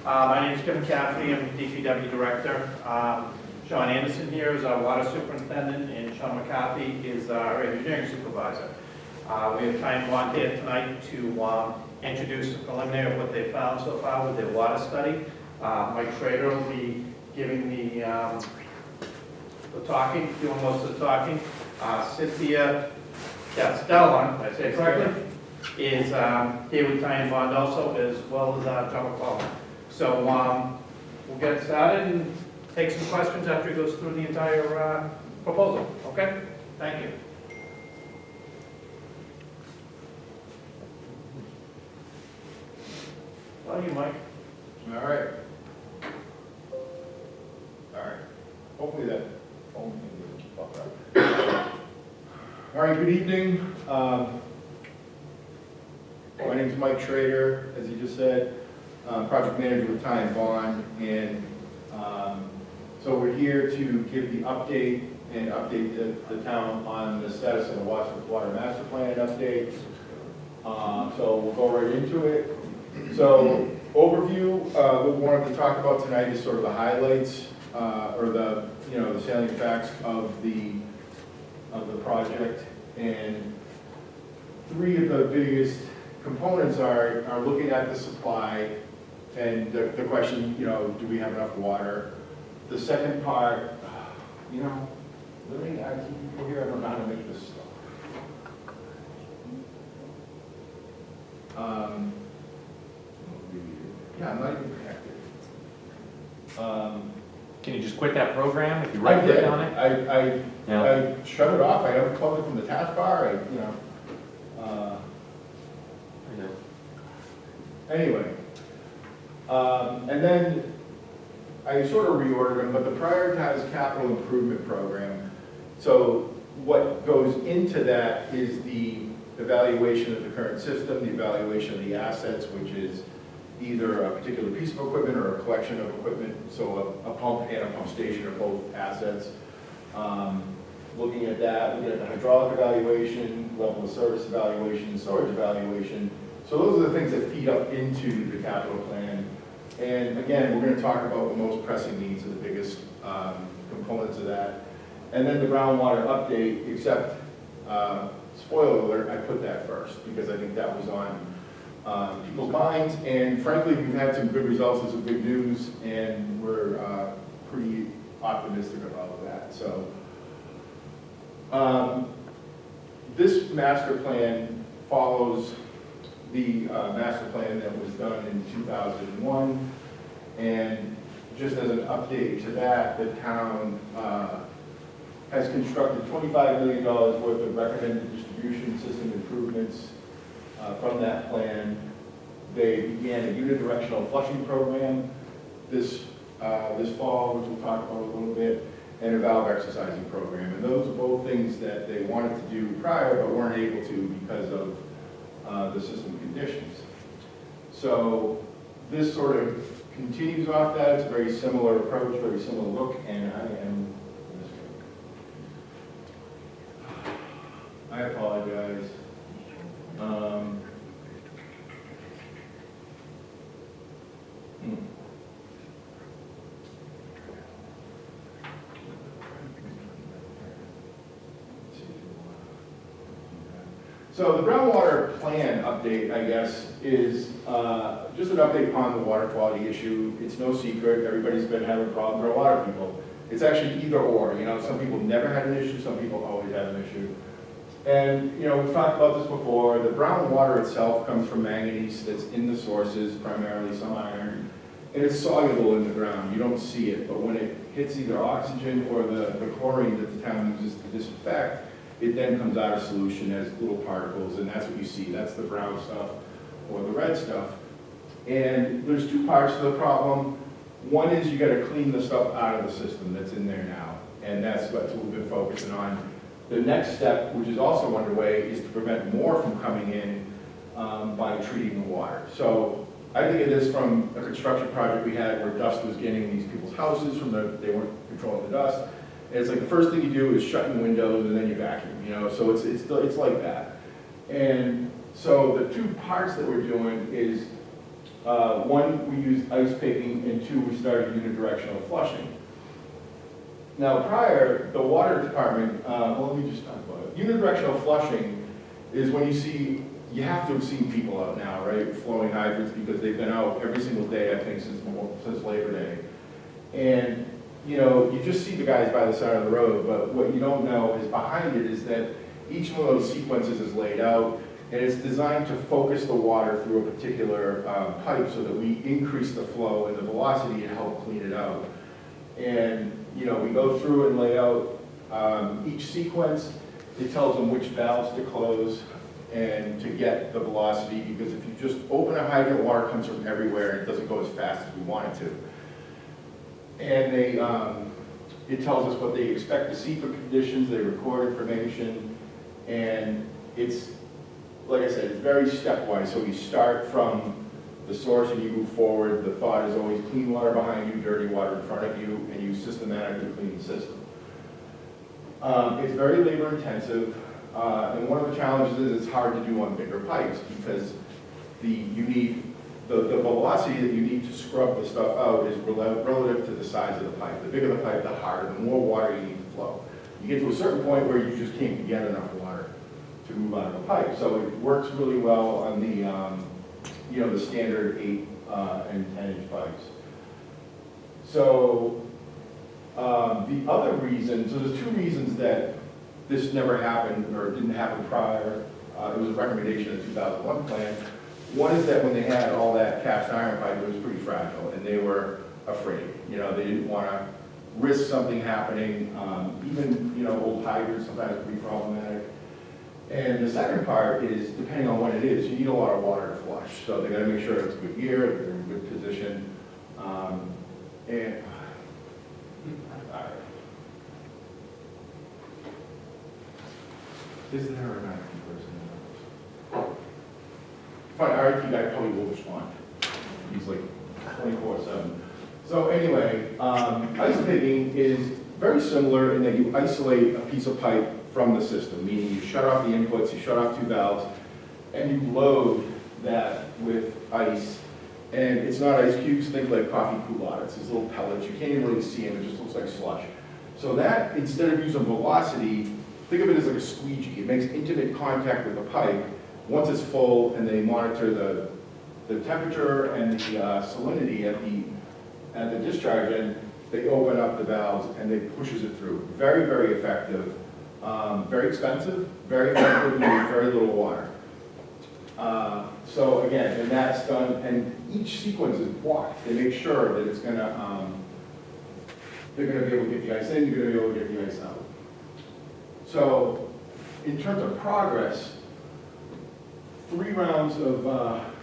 My name is Kevin Caffrey. I'm the DPW Director. Sean Anderson here is our Water Superintendent, and Sean McCarthy is our Engineering Supervisor. We have Tighe Bond here tonight to introduce the preliminary of what they've found so far with their water study. Mike Schrader will be giving the talking, doing most of the talking. Cynthia Castellan, did I say it correctly, is here with Tighe Bond also, as well as John McCollum. So we'll get started and take some questions after he goes through the entire proposal. Okay? Thank you. Well, you, Mike. All right. All right. Hopefully that phone thing will keep up. Right? All right, good evening. My name is Mike Schrader, as you just said, project manager with Tighe Bond, and so we're here to give the update and update the town on the status of the water master plan update. So we'll go right into it. So overview, what we wanted to talk about tonight is sort of the highlights or the the salient facts of the project, and three of the biggest components are looking at the supply and the question, do we have enough water? The second part, really, I keep people here, I don't know how to make this stuff. Yeah, I'm not even connected. Can you just quit that program if you right click on it? I shut it off. I unplugged it from the taskbar. Anyway, and then I sort of reordered them, but the prioritized capital improvement program. So what goes into that is the evaluation of the current system, the evaluation of the assets, which is either a particular piece of equipment or a collection of equipment, so a pump and a pump station are both assets. Looking at that, looking at the hydraulic evaluation, level of service evaluation, storage evaluation. So those are the things that feed up into the capital plan. And again, we're going to talk about the most pressing needs and the biggest components of that. And then the groundwater update, except, spoiler alert, I put that first because I think that was on people's minds, and frankly, we've had some good results and some good news, and we're pretty optimistic about that. So, this master plan follows the master plan that was done in 2001, and just as an update to that, the town has constructed $25 million worth of recommended distribution system improvements. From that plan, they began a unidirectional flushing program this fall, which we'll talk about a little bit, and a valve exercising program. And those are both things that they wanted to do prior, but weren't able to because of the system conditions. So this sort of continues off that. It's a very similar approach, very similar look, and I apologize. So the groundwater plan update, I guess, is just an update on the water quality issue. It's no secret. Everybody's been having problems with our water people. It's actually either or. Some people never had an issue. Some people always had an issue. And, we've talked about this before. The brown water itself comes from manganese that's in the sources, primarily some iron, and it's soluble in the ground. You don't see it, but when it hits either oxygen or the chlorine that the town uses to disinfect, it then comes out of solution as little particles, and that's what you see. That's the brown stuff or the red stuff. And there's two parts to the problem. One is you got to clean the stuff out of the system that's in there now, and that's what we've been focusing on. The next step, which is also underway, is to prevent more from coming in by treating the water. So I think of this from a construction project we had where dust was getting in these people's houses they weren't controlling the dust. And it's like the first thing you do is shut your windows and then you vacuum, so it's like that. And so the two parts that we're doing is One, we used ice picking, and two, we started unidirectional flushing. Now prior, the water department, well, let me just talk about it. Unidirectional flushing is when you see, you have to have seen people out now, right, flowing hydrants, because they've been out every single day, I think, since Labor Day. And, you know, you just see the guys by the side of the road, but what you don't know is behind it is that each one of those sequences is laid out, and it's designed to focus the water through a particular pipe so that we increase the flow and the velocity and help clean it out. And, you know, we go through and lay out each sequence. It tells them which valves to close and to get the velocity, because if you just open a hydrant, water comes from everywhere and it doesn't go as fast as we want it to. And they, it tells us what they expect to see for conditions, they record information, and it's, like I said, it's very stepwise. So you start from the source and you move forward. The thought is always clean water behind you, dirty water in front of you, and you systematically clean the system. It's very labor intensive, and one of the challenges is it's hard to do on bigger pipes because the velocity that you need to scrub the stuff out is relative to the size of the pipe. The bigger the pipe, the harder, the more water you need to flow. You get to a certain point where you just can't get enough water to move out of the pipe. So it works really well on the, you know, the standard 8 and 10-inch pipes. So the other reason, so there's two reasons that this never happened or didn't happen prior. It was a recommendation of the 2001 plan. One is that when they had all that cast iron pipe, it was pretty fragile, and they were afraid. You know, they didn't want to risk something happening. Even, you know, old hydrants sometimes pretty problematic. And the second part is, depending on what it is, you need a lot of water to flush. So they got to make sure it's good gear, they're in good position, and is there an IT person? Fine, our IT guy probably will respond. He's like 24/7. So anyway, ice picking is very similar in that you isolate a piece of pipe from the system, meaning you shut off the inputs, you shut off 2 valves, and you load that with ice. And it's not ice cubes, think like coffee culottes. It's these little pellets. You can't even really see them, it just looks like slush. So that, instead of using velocity, think of it as like a squeegee. It makes intimate contact with the pipe once it's full, and they monitor the temperature and the salinity at the discharge end. They open up the valves and they pushes it through. Very, very effective. Very expensive, very effective, and very little water. So again, and that's done, and each sequence is walked. They make sure that it's gonna, they're gonna be able to get the ice in, you're gonna be able to get the ice out. So in terms of progress, 3 rounds of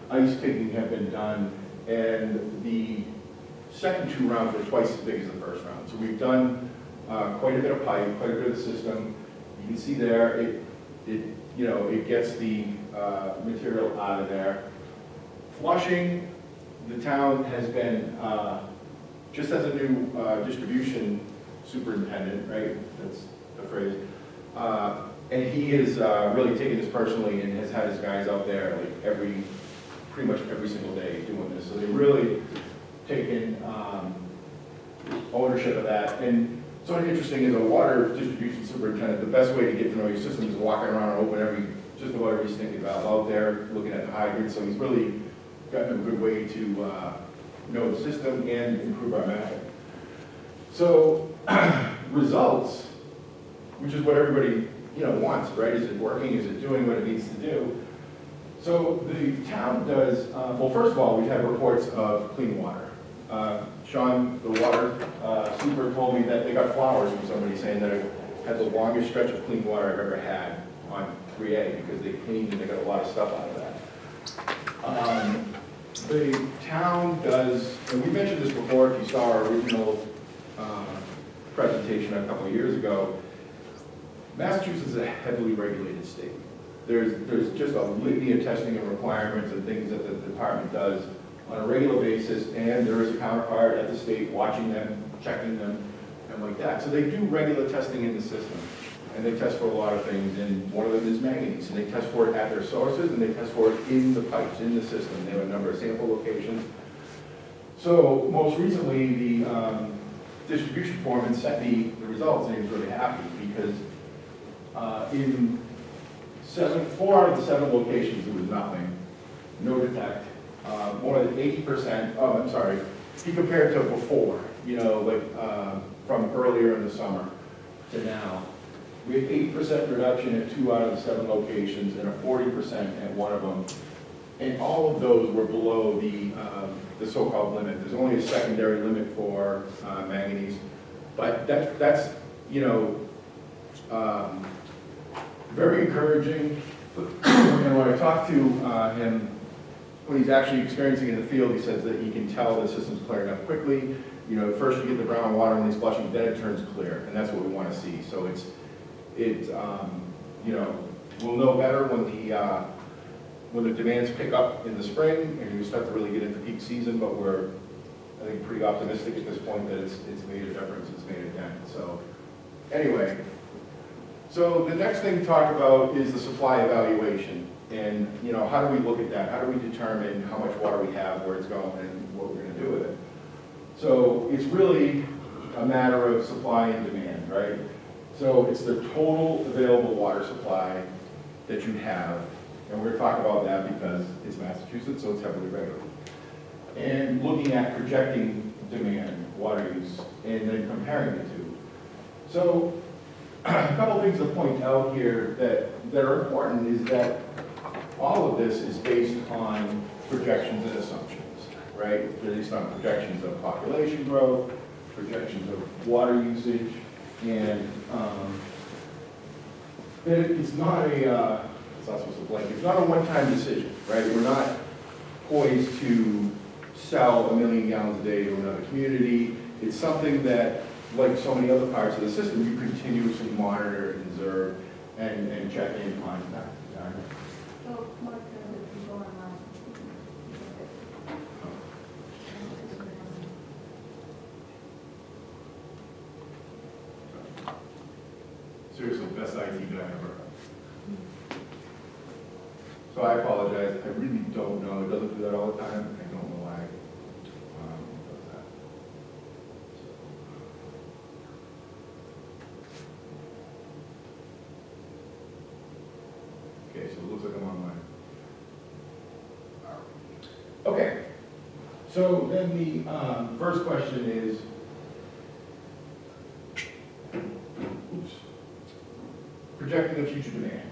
ice picking have been done, and the second 2 rounds are twice as big as the first round. So we've done quite a bit of pipe, quite a bit of the system. You can see there, you know, it gets the material out of there. Flushing, the town has been, just as a new distribution superintendent, right? That's the phrase. And he has really taken this personally and has had his guys out there like pretty much every single day doing this. So they've really taken ownership of that. And something interesting is a water distribution superintendent, the best way to get to know your system is walking around and open just about every stinking valve out there, looking at the hydrants. So he's really gotten a good way to know the system and improve our mapping. So results, which is what everybody wants, right? Is it working? Is it doing what it needs to do? So the town does, well, first of all, we've had reports of clean water. Sean, the water super, told me that they got flowers from somebody saying that it had the longest stretch of clean water I've ever had on 3A because they cleaned and they got a lot of stuff out of that. The town does, and we mentioned this before if you saw our original presentation a couple of years ago, Massachusetts is a heavily regulated state. There's just a litany of testing and requirements and things that the department does on a regular basis, and there is a counterpart at the state watching them, checking them, and like that. So they do regular testing in the system. and they test for a lot of things, and one of them is manganese, and they test for it at their sources, and they test for it in the pipes, in the system. They have a number of sample locations. So most recently, the distribution foreman sent me the results, and he was really happy because in 4 out of the 7 locations, there was nothing, no detect. More than 80%, oh, I'm sorry, he compared to before, you know, like from earlier in the summer to now. We had 80% reduction at 2 out of the 7 locations and a 40% at one of them. And all of those were below the so-called limit. There's only a secondary limit for manganese. But that's, you know, very encouraging. And when I talked to him, when he's actually experiencing it in the field, he says that he can tell the system's clearing up quickly. You know, first you get the brown water when he's flushing, then it turns clear, and that's what we want to see. So you know, we'll know better when the demands pick up in the spring and we start to really get into peak season. But we're, I think, pretty optimistic at this point that it's made a difference, it's made a dent. So anyway, so the next thing to talk about is the supply evaluation. And, you know, how do we look at that? How do we determine how much water we have, where it's going, and what we're going to do with it? So it's really a matter of supply and demand, right? So it's the total available water supply that you have. And we're going to talk about that because it's Massachusetts, so it's heavily regulated. And looking at projecting demand, water use, and then comparing the two. So a couple things to point out here that are important is that all of this is based on projections and assumptions, right? Based on projections of population growth, projections of water usage, and it's not supposed to blank. It's not a one-time decision, right? We're not poised to sell 1 million gallons a day to another community. It's something that, like so many other parts of the system, you continuously monitor and observe and check in on that. So, Mark, if you go online. Seriously, best IT guy ever. So I apologize, I really don't know, it doesn't do that all the time, I don't know why it does that. Okay, so it looks like I'm online. Okay, so then the first question is, projecting the future demand.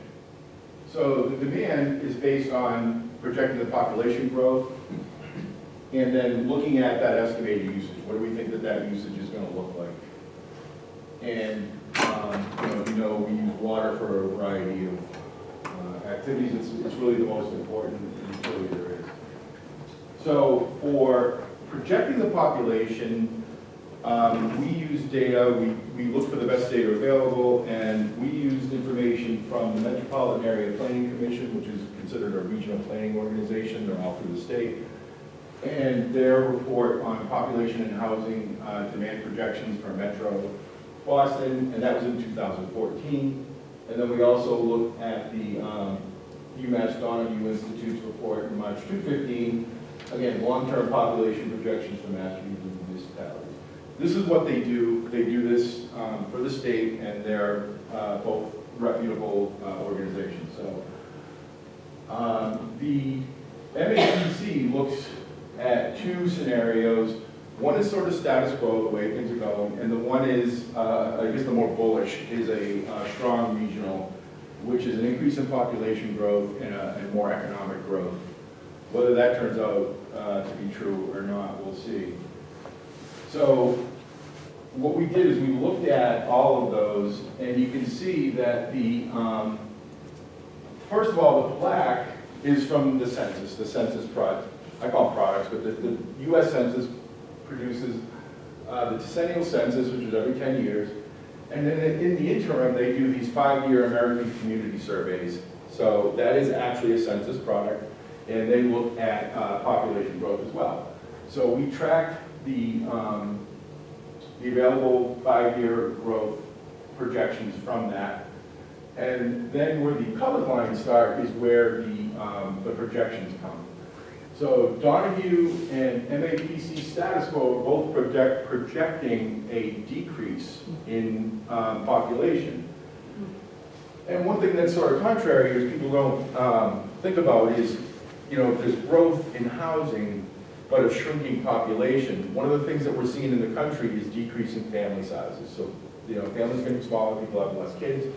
So the demand is based on projecting the population growth and then looking at that estimated usage. What do we think that usage is going to look like? And you know, we use water for a variety of activities. It's really the most important utility there is. So for projecting the population, we use data, we look for the best data available, and we used information from the Metropolitan Area Planning Commission, which is considered a regional planning organization. They're all through the state. And their report on population and housing demand projections for Metro Boston, and that was in 2014. And then we also looked at the UMass Donahue Institute's report in March 2015. Again, long-term population projections for Massachusetts municipalities. This is what they do. They do this for the state, and they're both reputable organizations. So the MAPC looks at 2 scenarios. One is sort of status quo, the way things are going, and the one is, I guess the more bullish, is a strong regional, which is an increase in population growth and more economic growth. Whether that turns out to be true or not, we'll see. So what we did is we looked at all of those, and you can see that the, first of all, the black is from the census product. I call them products, but the US Census produces the decennial census, which is every 10 years. And then in the interim, they do these 5-year American community surveys. So that is actually a census product, and they look at population growth as well. So we tracked the available 5-year growth projections from that. And then where the colored lines start is where the projections come. So Donahue and MAPC status quo are both projecting a decrease in population. And one thing that's sort of contrary, is people don't think about is, you know, there's growth in housing, but a shrinking population. One of the things that we're seeing in the country is decreasing family sizes. So, you know, families getting smaller, people have less kids.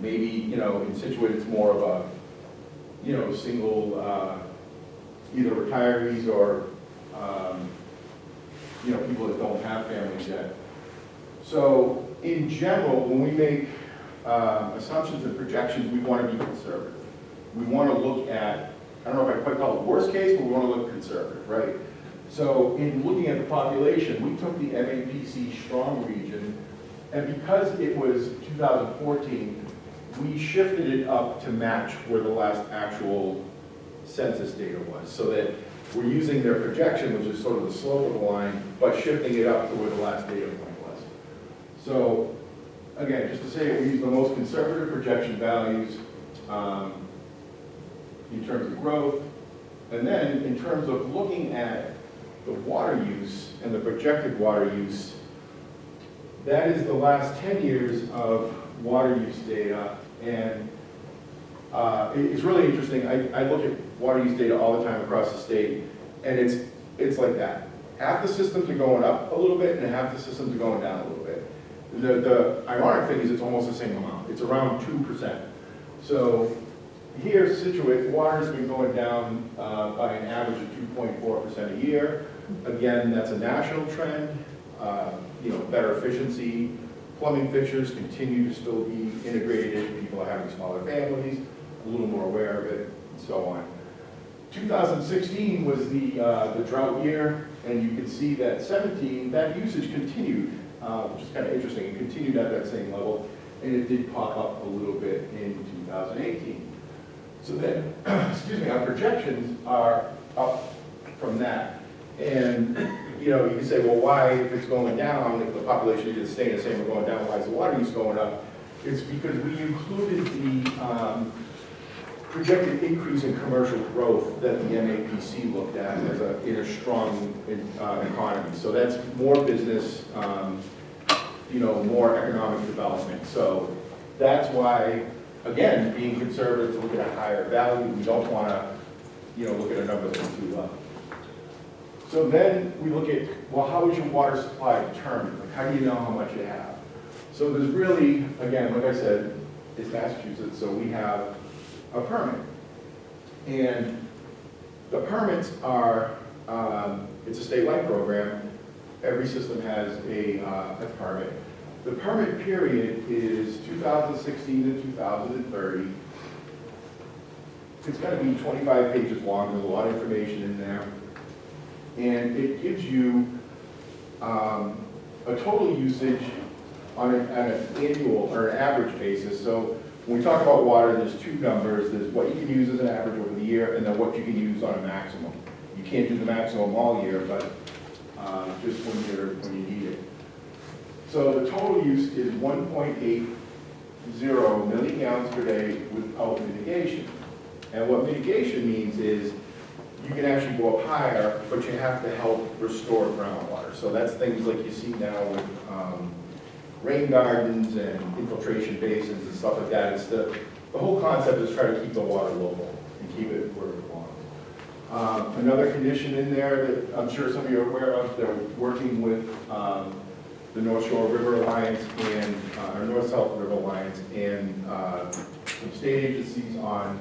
Maybe, you know, in Scituate, it's more of a, you know, single, either retirees or, you know, people that don't have families yet. So, in general, when we make assumptions and projections, we want to be conservative. We want to look at, I don't know if I quite call it worst case, but we want to look conservative, right? So in looking at the population, we took the MAPC strong region, and because it was 2014, we shifted it up to match where the last actual census data was, so that we're using their projection, which is sort of the slope of the line, but shifting it up to where the last data point was. So again, just to say, we use the most conservative projection values in terms of growth, and then in terms of looking at the water use and the projected water use, that is the last 10 years of water use data, and it's really interesting. I look at water use data all the time across the state, and it's like that. Half the systems are going up a little bit, and half the systems are going down a little bit. The ironic thing is it's almost the same amount. It's around 2%. So here, Scituate, water's been going down by an average of 2.4% a year. Again, that's a national trend. You know, better efficiency. Plumbing fixtures continue to still be integrated. People are having smaller families, a little more aware of it, and so on. 2016 was the drought year, and you can see that 17, that usage continued, which is kind of interesting. It continued at that same level, and it did pop up a little bit in 2018. So then, excuse me, our projections are up from that. And, you know, you can say, well, why, if it's going down, if the population is staying the same or going down, why is the water use going up? It's because we included the projected increase in commercial growth that the MAPC looked at as in a strong economy. So that's more business, you know, more economic development. So that's why, again, being conservative to look at a higher value, we don't want to, you know, look at a number that's too low. So then we look at, well, how is your water supply determined? Like, how do you know how much you have? So there's really, again, like I said, it's Massachusetts, so we have a permit. And the permits are, it's a statewide program. Every system has a permit. The permit period is 2016 to 2030. It's going to be 25 pages long. There's a lot of information in there. And it gives you a total usage on an annual or an average basis. So when we talk about water, there's two numbers. There's what you can use as an average over the year, and then what you can use on a maximum. You can't do the maximum all year, but just when you need it. So the total use is 1.80 million gallons per day without mitigation. And what mitigation means is you can actually go up higher, but you have to help restore groundwater. So that's things like you see now with rain gardens and infiltration basins and stuff like that. It's the whole concept is try to keep the water local and keep it where it belongs. Another condition in there that I'm sure some of you are aware of, they're working with the North Shore River Alliance and or North-South River Alliance and some state agencies on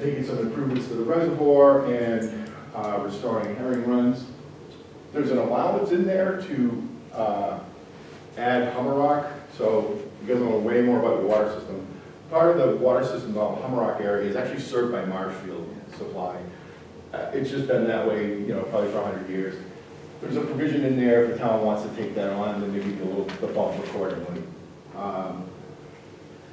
making some improvements to the reservoir and restoring herring runs. There's an allowance in there to add Hummerock. So you guys know way more about the water system. Part of the water system of the Hummerock area is actually served by Marshfield Supply. It's just been that way, you know, probably for 100 years. There's a provision in there if the town wants to take that on, then maybe a little the bump accordingly.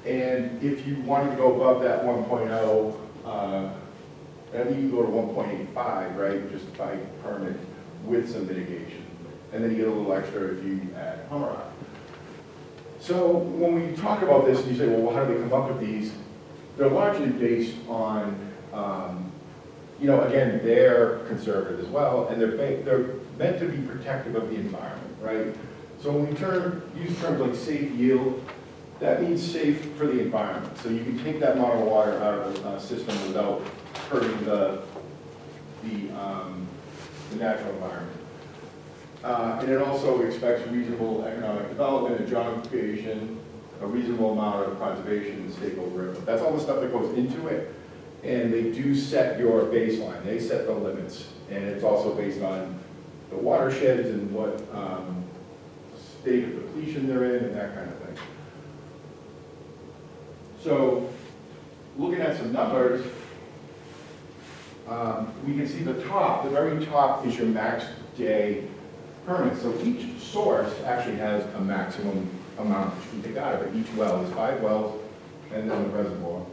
And if you wanted to go above that 1.0, I think you go to 1.85, right, just by permit with some mitigation. And then you get a little extra if you add Hummerock. So when we talk about this, and you say, well, how do they come up with these? They're largely based on, again, they're conservative as well, and they're meant to be protective of the environment, right? So when we use terms like safe yield, that means safe for the environment. So you can take that amount of water out of the system without hurting the natural environment. And it also expects reasonable economic development and job creation, a reasonable amount of conservation and stakeholder input. That's all the stuff that goes into it. And they do set your baseline. They set the limits. And it's also based on the watersheds and what state of depletion they're in and that kind of thing. So looking at some numbers, we can see the very top is your max day permit. So each source actually has a maximum amount that you can take out of it. Each well is 5 wells, and then the reservoir.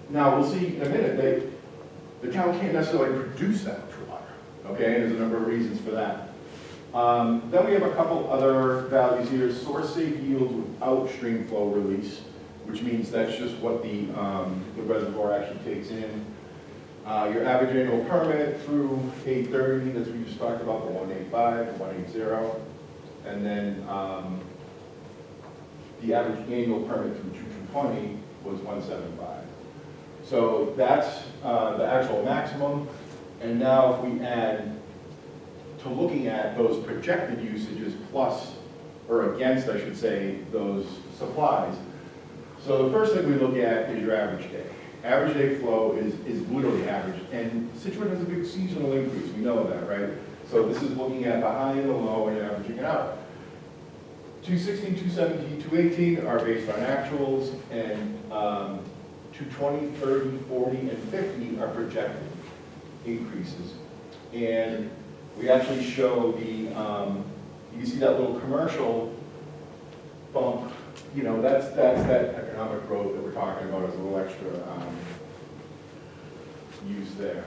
Now, we'll see in a minute, the town can't necessarily produce that much water, okay? And there's a number of reasons for that. Then we have a couple other values here. Source safe yields without stream flow release, which means that's just what the reservoir actually takes in. Your average annual permit through 830, that's what we just talked about, the 185, the 180. And then the average annual permit through 220 was 175. So that's the actual maximum. And now if we add to looking at those projected usages plus, or against, I should say, those supplies. So the first thing we look at is your average day. Average day flow is literally average. And Scituate has a big seasonal increase, we know that, right? So this is looking at the high and the low and averaging it out. 216, 217, 218 are based on actuals, and 220, 30, 40, and 50 are projected increases. And we actually show you can see that little commercial bump, that's that economic growth that we're talking about as a little extra use there.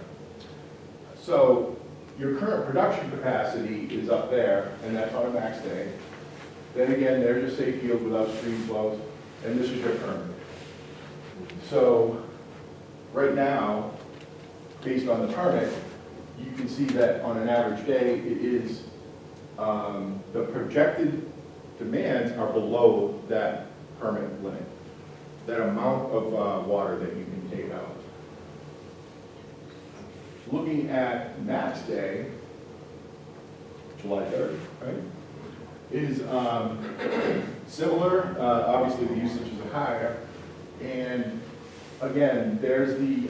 So your current production capacity is up there, and that's on a max day. Then again, there's your safe yield without stream flows, and this is your permit. So right now, based on the permit, you can see that on an average day, it is, the projected demands are below that permit limit, that amount of water that you can take out. Looking at max day, July 3rd, right, is similar. Obviously, the usage is higher. And again, there's the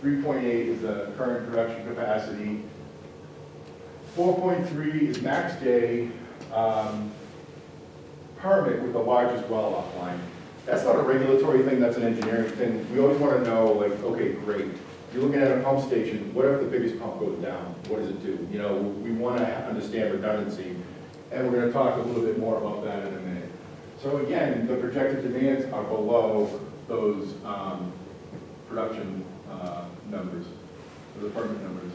3.8 is the current production capacity. 4.3 is max day permit with the largest well offline. That's not a regulatory thing, that's an engineering thing. We always want to know, like, okay, great. You're looking at a pump station, what if the biggest pump goes down? What does it do? We want to understand redundancy, and we're going to talk a little bit more about that in a minute. So again, the projected demands are below those production numbers, or the permit numbers.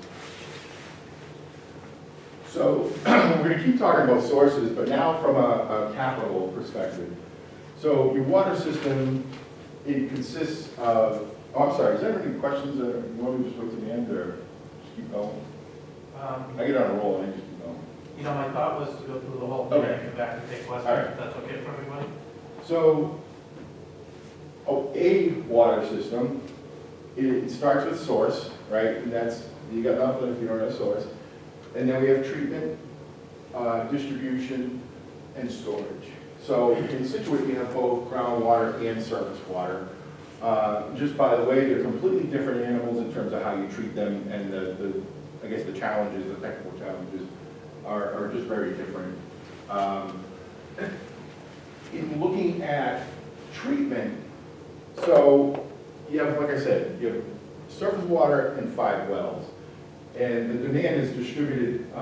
So we're going to keep talking about sources, but now from a capital perspective. So your water system, it consists of, oh, I'm sorry, is there any questions, or you want me to just look to the end, or just keep going? I get on a roll, and I just keep going. My thought was to go through the whole thing Okay. and come back and take questions, All right. if that's okay for everybody? So, a water system, it starts with source, right? And that's, you got nothing if you don't have a source. And then we have treatment, distribution, and storage. So in Scituate, we have both groundwater and surface water. Just by the way, they're completely different animals in terms of how you treat them, and I guess the challenges, the technical challenges, are just very different. In looking at treatment, so you have, like I said, you have surface water and 5 wells. And the demand is distributed,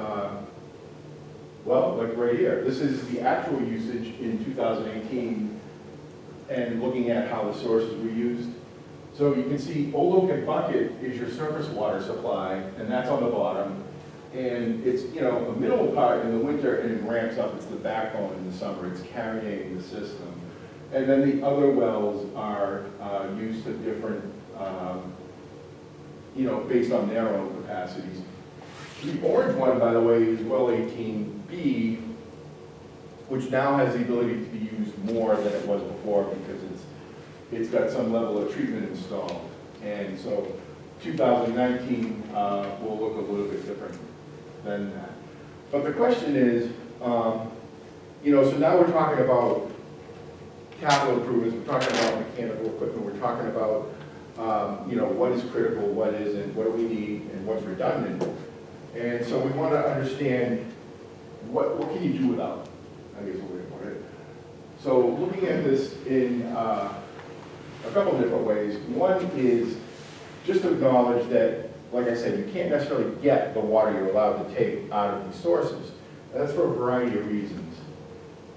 well, like right here. This is the actual usage in 2018 and looking at how the sources were used. So you can see Old Oak and Bucket is your surface water supply, and that's on the bottom. And it's, you know, a middle part in the winter and it ramps up. It's the backbone in the summer. It's carrying the system. And then the other wells are used to different, you know, based on their own capacities. The orange one, by the way, is well 18B, which now has the ability to be used more than it was before because it's got some level of treatment installed. And so 2019 will look a little bit different than that. But the question is, you know, so now we're talking about capital improvements, we're talking about mechanical equipment, we're talking about, you know, what is critical, what isn't, what do we need, and what's redundant. And so we want to understand what can you do without, I guess we're going to put it. So looking at this in a couple of different ways. One is just to acknowledge that, like I said, you can't necessarily get the water you're allowed to take out of these sources. And that's for a variety of reasons.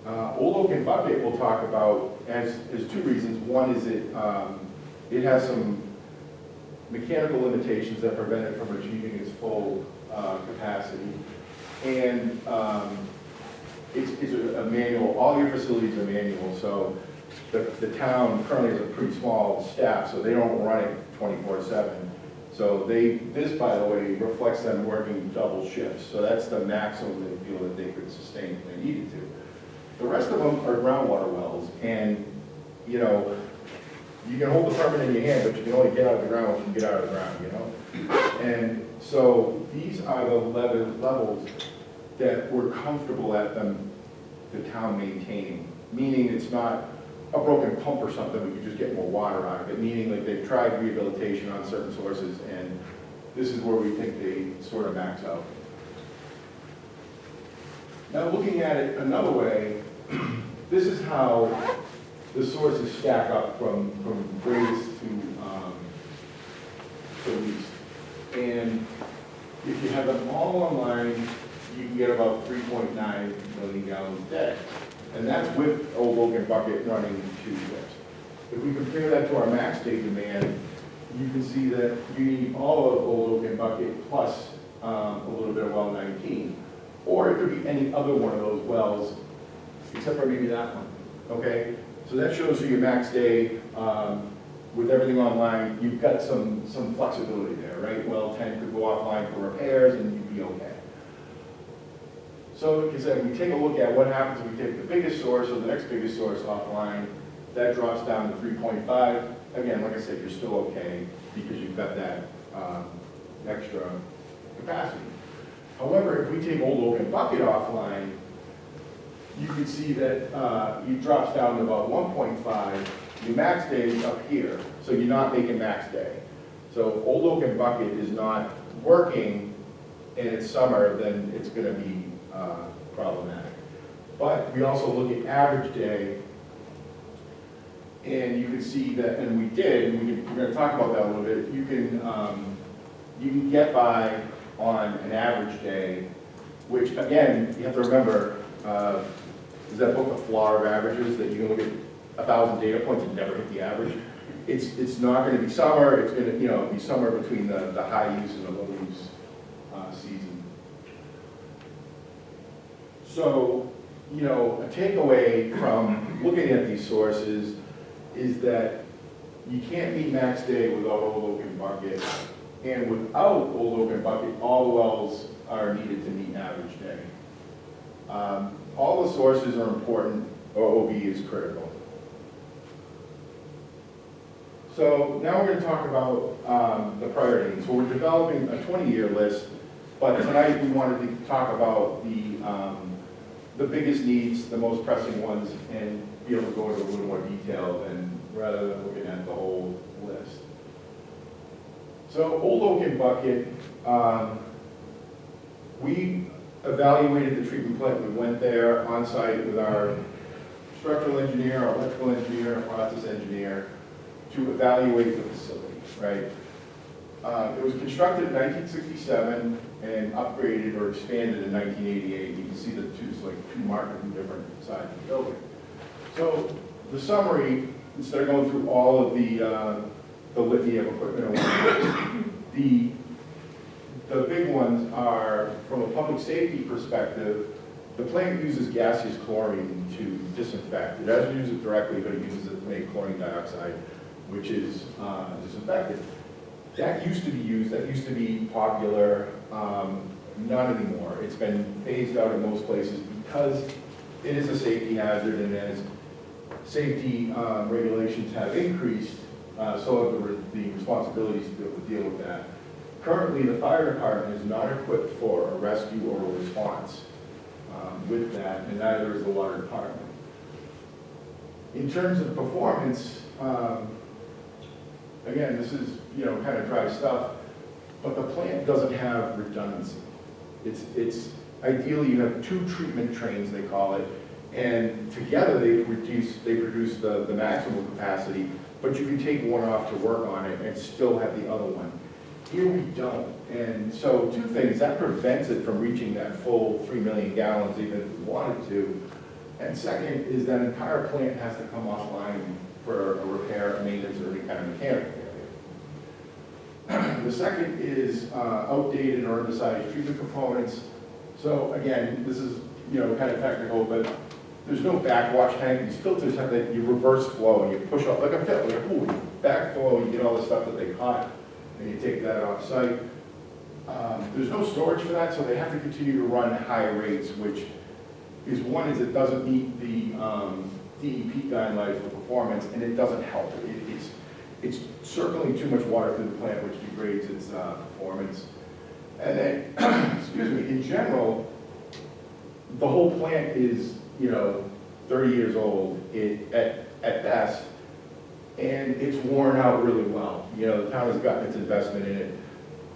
Old Oak and Bucket we'll talk about as two reasons. One is it has some mechanical limitations that prevent it from achieving its full capacity. And it's a manual, all your facilities are manual, so the town currently has a pretty small staff, so they don't run it 24/7. So this, by the way, reflects them working double shifts, so that's the maximum they feel that they could sustain if they needed to. The rest of them are groundwater wells, and, you know, you can hold the permit in your hand, but you can only get out of the ground what you can get out of the ground, you know? And so these are the levels that we're comfortable at the town maintaining, meaning it's not a broken pump or something, we could just get more water out of it, meaning like they've tried rehabilitation on certain sources, and this is where we think they sort of max out. Now looking at it another way, this is how the sources stack up from greatest to least. And if you have them all online, you can get about 3.9 million gallons a day. And that's with Old Oak and Bucket running 2 shifts. If we compare that to our max day demand, you can see that you need all of Old Oak and Bucket plus a little bit of well 19. Or it could be any other one of those wells, except for maybe that one, okay? So that shows you your max day. With everything online, you've got some flexibility there, right? Well 10 could go offline for repairs and you'd be okay. So, like I said, we take a look at what happens if we take the biggest source or the next biggest source offline. That drops down to 3.5. Again, like I said, you're still okay because you've got that extra capacity. However, if we take Old Oak and Bucket offline, you can see that it drops down to about 1.5. Your max day is up here, so you're not making max day. So if Old Oak and Bucket is not working and it's summer, then it's going to be problematic. But we also look at average day, and you can see that, and we did, and we're going to talk about that a little bit. You can get by on an average day, which again, you have to remember, is that book, The Flaw of Averages, that you can look at 1,000 data points and never hit the average. It's not going to be summer. It's going to be somewhere between the high use and the low use season. So, a takeaway from looking at these sources is that you can't meet max day without Old Oak and Bucket, and without Old Oak and Bucket, all the wells are needed to meet average day. All the sources are important. OOB is critical. So now we're going to talk about the priority needs. So we're developing a 20-year list, but tonight we wanted to talk about the biggest needs, the most pressing ones, and be able to go into a little more detail rather than looking at the whole list. So Old Oak and Bucket, we evaluated the treatment plant. We went there on site with our structural engineer, our electrical engineer, our process engineer to evaluate the facility, right? It was constructed in 1967 and upgraded or expanded in 1988. You can see the two markedly different sides of the building. So the summary, instead of going through all of the litany of equipment, the the big ones are, from a public safety perspective, the plant uses gaseous chlorine to disinfect. It doesn't use it directly, but it uses it to make chlorine dioxide, which is disinfectant. That used to be used, that used to be popular, not anymore. It's been phased out in most places because it is a safety hazard, and as safety regulations have increased, so have the responsibilities to be able to deal with that. Currently, the fire department is not equipped for a rescue or a response with that, and neither is the water department. In terms of performance, again, this is, kind of dry stuff, but the plant doesn't have redundancy. It's ideally you have 2 treatment trains, they call it, and together they produce the maximum capacity, but you can take one off to work on it and still have the other one. Here we don't, and so 2 things, that prevents it from reaching that full 3 million gallons even if we wanted to, and second is that entire plant has to come offline for a repair, maintenance, or any kind of mechanical failure. The second is outdated or undersized treatment components. So again, this is kind of technical, but there's no backwash tank. These filters have that you reverse flow and you push up like a filter, like a pool. You backflow, you get all the stuff that they caught, and you take that off site. There's no storage for that, so they have to continue to run high rates, which is one is it doesn't meet the DEP guidelines for performance, and it doesn't help. It's circling too much water through the plant, which degrades its performance. And then, excuse me, in general, the whole plant is 30 years old at best, and it's worn out really well. The town has gotten its investment in it.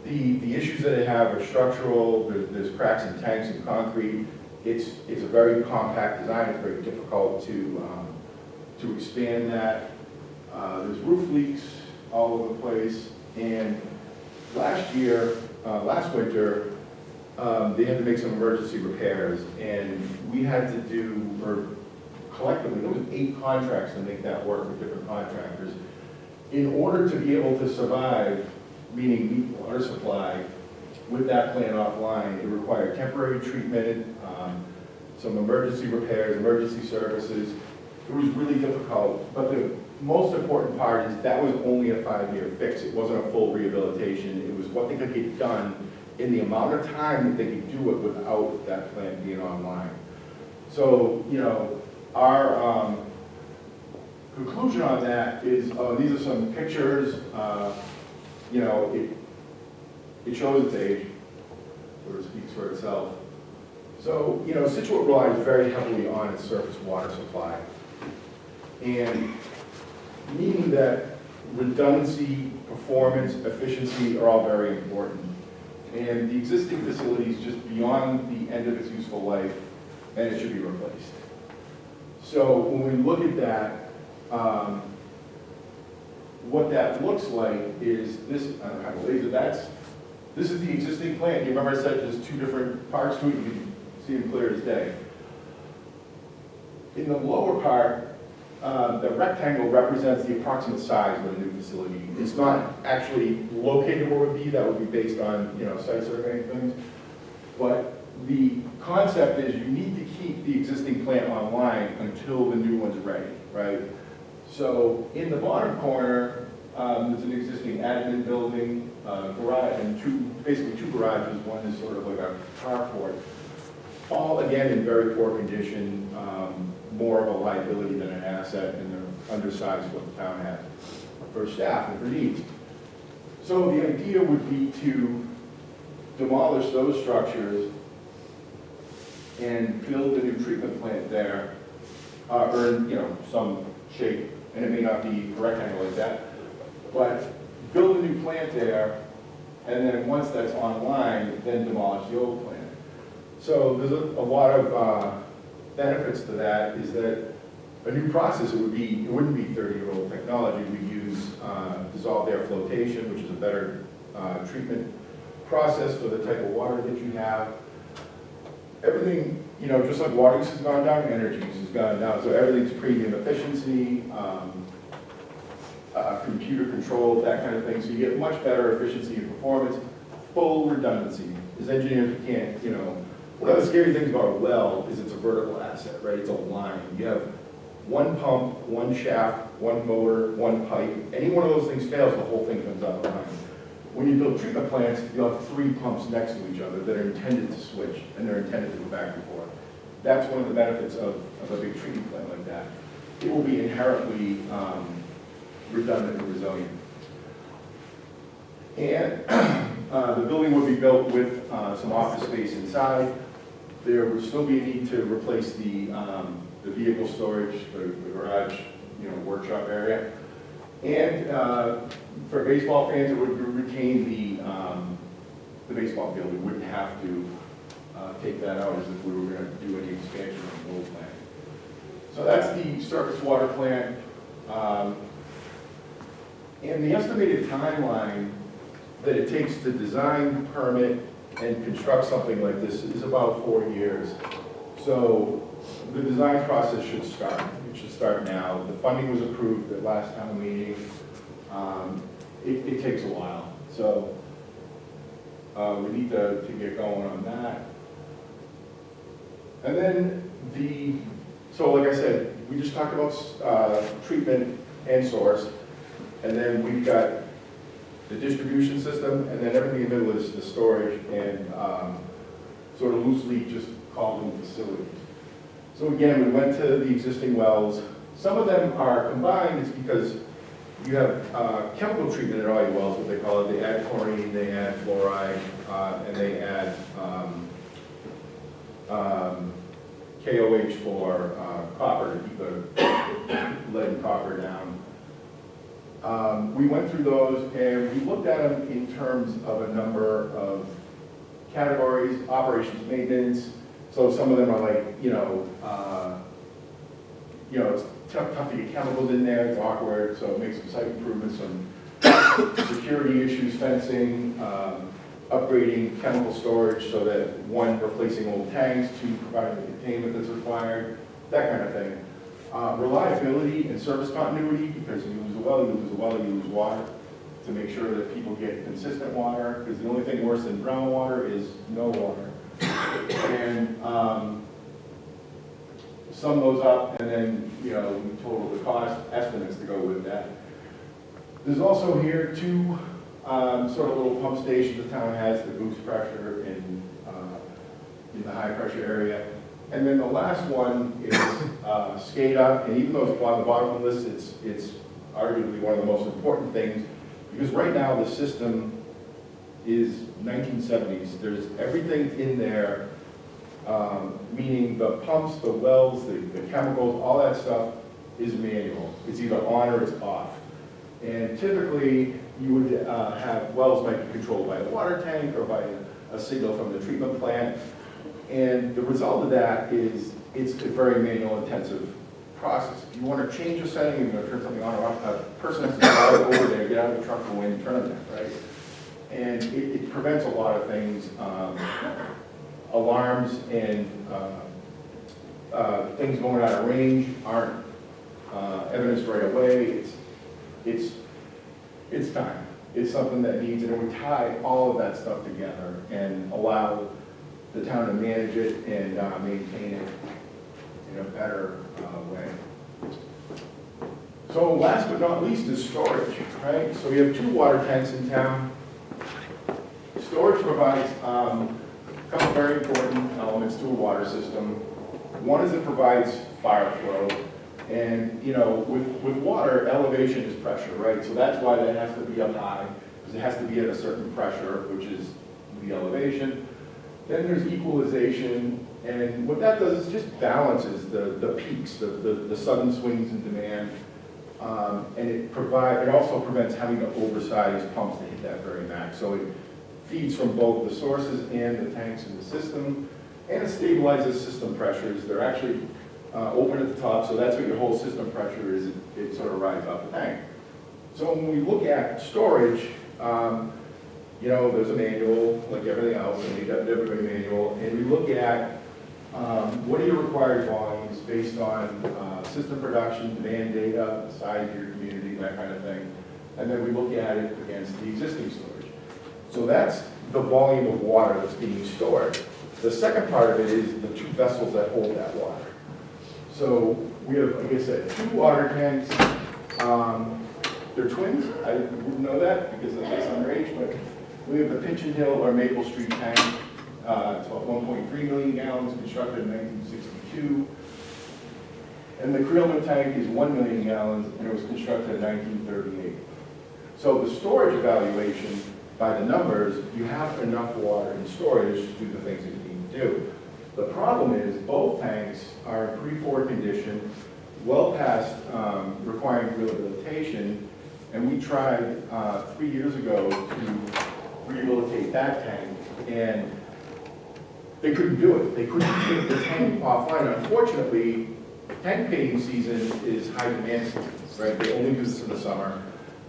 The issues that it have are structural. There's cracks in tanks and concrete. It's a very compact design. It's very difficult to expand that. There's roof leaks all over the place. And last winter, they had to make some emergency repairs, and we had to do, or collectively, there was 8 contracts to make that work with different contractors. In order to be able to survive, meaning meet water supply, with that plant offline, it required temporary treatment, some emergency repairs, emergency services. It was really difficult, but the most important part is that was only a 5-year fix. It wasn't a full rehabilitation. It was what they could get done in the amount of time that they could do it without that plant being online. So, our conclusion on that is, these are some pictures. It shows its age, or it speaks for itself. So, Scituate relies very heavily on its surface water supply. And meaning that redundancy, performance, efficiency are all very important. And the existing facility is just beyond the end of its useful life, and it should be replaced. So when we look at that, what that looks like is this, I don't have a laser, this is the existing plant. You remember I said there's 2 different parts to it, you can see them clear as day. In the lower part, the rectangle represents the approximate size of a new facility. It's not actually located where it would be. That would be based on site surveying things. But the concept is you need to keep the existing plant online until the new one's ready, right? So in the bottom corner, there's an existing admin building, garage, and basically two garages. One is sort of like a carport. All again in very poor condition. More of a liability than an asset, and they're undersized what the town has for staff and for needs. So the idea would be to demolish those structures and build a new treatment plant there, or in some shape, and it may not be a rectangle like that, but build a new plant there, and then once that's online, then demolish the old plant. So there's a lot of benefits to that. Is that a new process? It wouldn't be 30-year-old technology. We use dissolved air flotation, which is a better treatment process for the type of water that you have. Everything, just like water use has gone down, energy use has gone down. So everything's premium efficiency, computer controlled, that kind of thing. So you get much better efficiency and performance, full redundancy. As engineers, we can't, you know, one of the scary things about a well is it's a vertical asset, right? It's a line. You have one pump, one shaft, one motor, one pipe. Any one of those things fails, the whole thing comes out of line. When you build treatment plants, you'll have 3 pumps next to each other that are intended to switch, and they're intended to go back and forth. That's one of the benefits of a big treatment plant like that. It will be inherently redundant and resilient. And the building will be built with some office space inside. There will still be a need to replace the vehicle storage, the garage, you know, workshop area. And for baseball fans, it would retain the baseball field. We wouldn't have to take that out as if we were going to do any expansion of the old plant. So that's the surface water plant. And the estimated timeline that it takes to design, permit, and construct something like this is about 4 years. So the design process should start. It should start now. The funding was approved at last town meeting. It takes a while. So we need to get going on that. And then so like I said, we just talked about treatment and source. And then we've got the distribution system, and then everything in the middle is the storage and sort of loosely just called them facilities. So again, we went to the existing wells. Some of them are combined. It's because you have chemical treatment at all your wells, what they call it. They add chlorine, they add fluoride, and they add KOH for copper to keep the lead and copper down. We went through those and we looked at them in terms of a number of categories: operations, maintenance. So some of them are like, it's tough to get chemicals in there, it's awkward, so it makes some site improvements, some security issues, fencing, upgrading chemical storage so that, 1, replacing old tanks, 2, providing the containment that's required, that kind of thing. Reliability and service continuity, because you lose a well, you lose a well, you lose water, to make sure that people get consistent water, because the only thing worse than groundwater is no water. And sum those up, and then, we total the cost estimates to go with that. There's also here 2 sort of little pump stations the town has to boost pressure in the high pressure area. And then the last one is SCADA, and even though it's on the bottom of the list, it's arguably one of the most important things, because right now the system is 1970s. There's everything in there, meaning the pumps, the wells, the chemicals, all that stuff is manual. It's either on or it's off. And typically, you would have wells might be controlled by a water tank or by a signal from the treatment plant. And the result of that is it's a very manual intensive process. If you want to change a setting, you're going to turn something on or off, a person has to drive over there, get out of the truck, go in and turn it, right? And it prevents a lot of things. Alarms and things going out of range aren't evidenced right away. It's time. It's something that needs, and we tie all of that stuff together and allow the town to manage it and maintain it in a better way. So last but not least is storage, right? So we have 2 water tanks in town. Storage provides a couple very important elements to a water system. One is it provides fire flow. And, with water, elevation is pressure, right? So that's why that has to be up high, because it has to be at a certain pressure, which is the elevation. Then there's equalization, and what that does is just balances the peaks, the sudden swings in demand, and it also prevents having to oversize pumps to hit that very max. So it feeds from both the sources and the tanks in the system, and it stabilizes system pressures. They're actually open at the top, so that's what your whole system pressure is. It sort of rides up the tank. So when we look at storage, there's a manual, like everything else, and we got everybody manual, and we look at what are your required volumes based on system production, demand data, the size of your community, that kind of thing, and then we look at it against the existing storage. So that's the volume of water that's being stored. The second part of it is the two vessels that hold that water. So we have, like I said, 2 water tanks. They're twins. I wouldn't know that because that's based on their age, but we have the Pigeon Hill or Maple Street tank. It's about 1.3 million gallons, constructed in 1962. And the Creelman tank is 1 million gallons, and it was constructed in 1938. So the storage evaluation, by the numbers, you have enough water in storage to do the things that you need to do. The problem is both tanks are in pretty poor condition, well past requiring rehabilitation, and we tried 3 years ago to rehabilitate that tank, and they couldn't do it. They couldn't take the tank offline. Unfortunately, tank painting season is high demand season, right? They only do this in the summer,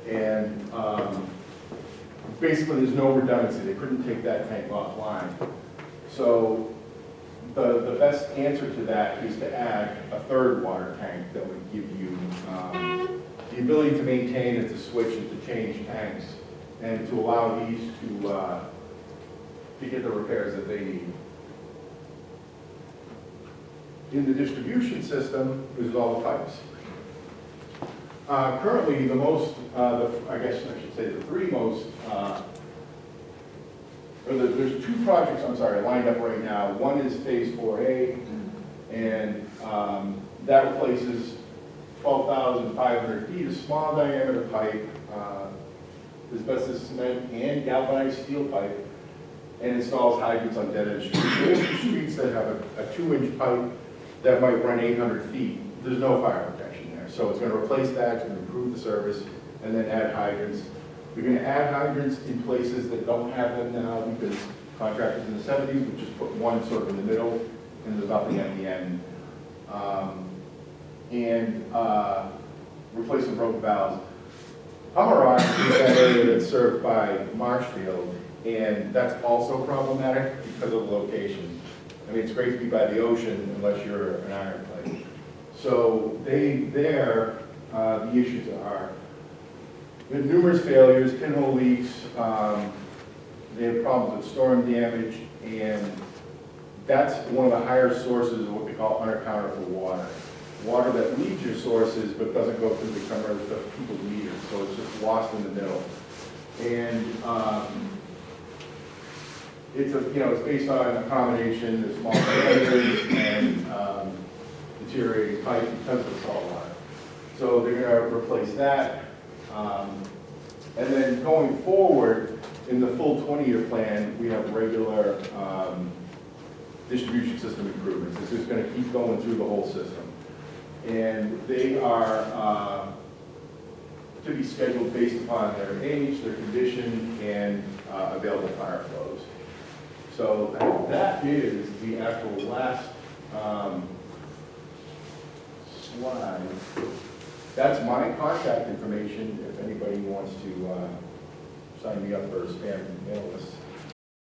and basically there's no redundancy. They couldn't take that tank offline. So the best answer to that is to add a 3rd water tank that would give you the ability to maintain and to switch and to change tanks and to allow these to get the repairs that they need. In the distribution system, is all the pipes. Currently, the most, I guess I should say the 3 most, there's 2 projects, I'm sorry, lined up right now. One is phase 4A, and that replaces 12,500 feet of small diameter pipe, asbestos cement and galvanized steel pipe, and installs hydrants on dead-end streets. There's streets that have a 2-inch pipe that might run 800 feet. There's no fire protection there. So it's going to replace that, it's going to improve the service, and then add hydrants. We're going to add hydrants in places that don't have them now because contractors in the 70s would just put one sort of in the middle and there's nothing at the end. Replace some broken valves. Hummerock is that area that's served by Marshfield, and that's also problematic because of the location. I mean, it's great to be by the ocean unless you're an iron plate. So the issues are, they have numerous failures, pinhole leaks, they have problems with storm damage, and that's one of the higher sources of what they call unaccountable water. Water that leaves your sources but doesn't go through the people's meters, so it's just lost in the middle. And it's based on a combination of small diameters and deteriorating pipe because of the salt water. So they're going to replace that. And then going forward, in the full 20-year plan, we have regular distribution system improvements. It's just going to keep going through the whole system. And they are to be scheduled based upon their age, their condition, and available fire flows. So that is the actual last slide. That's my contact information if anybody wants to sign me up for a spam mail list.